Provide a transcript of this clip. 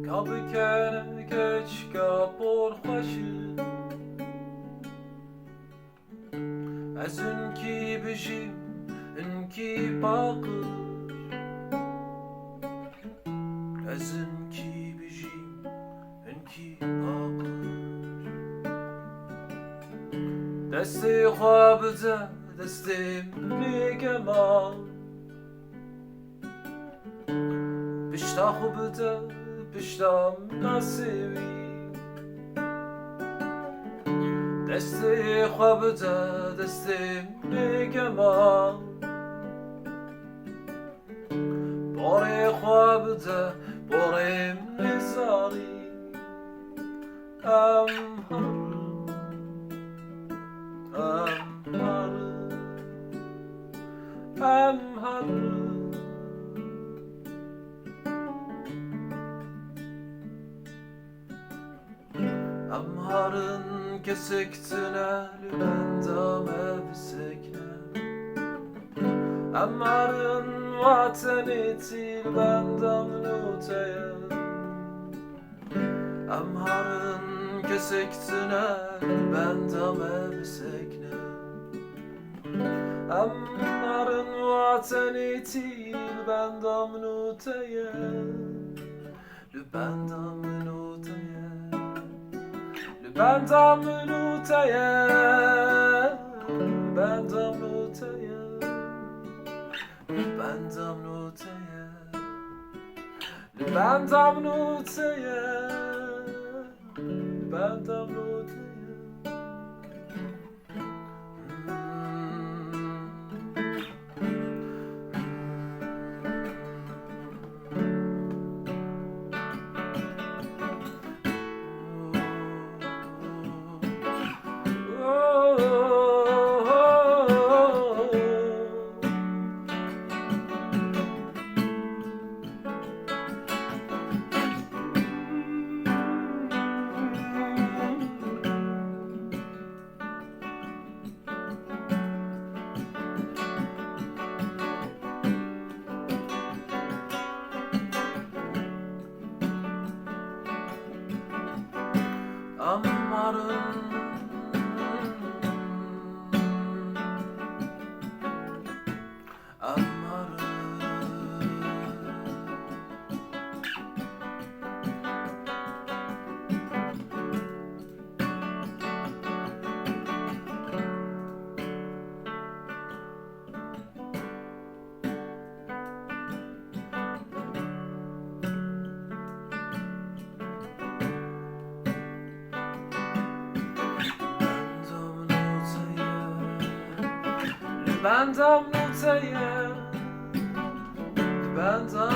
Kapı kene geç kapor xoşu Ez ünki bijim, ünki bakır Ez ünki bijim, ünki bakır Desti xwabıda, destim nigemal Pişta xwabıda, piştam nasibi Desti xwabıda, destim nigemal Bore xwabıda, borem nizari Emharım Emharın kesiktinel bendam evsekne Emharın vatenitil bendam nuteye Emharın kesiktinel bendam evsekne Emharın vatenitil bendam nuteye Bendam nuteye Bendam nuteye Bendam nuteye Bendam nuteye Bendam nuteye Bendam nuteye Ammarın Bendam nuteye Bendam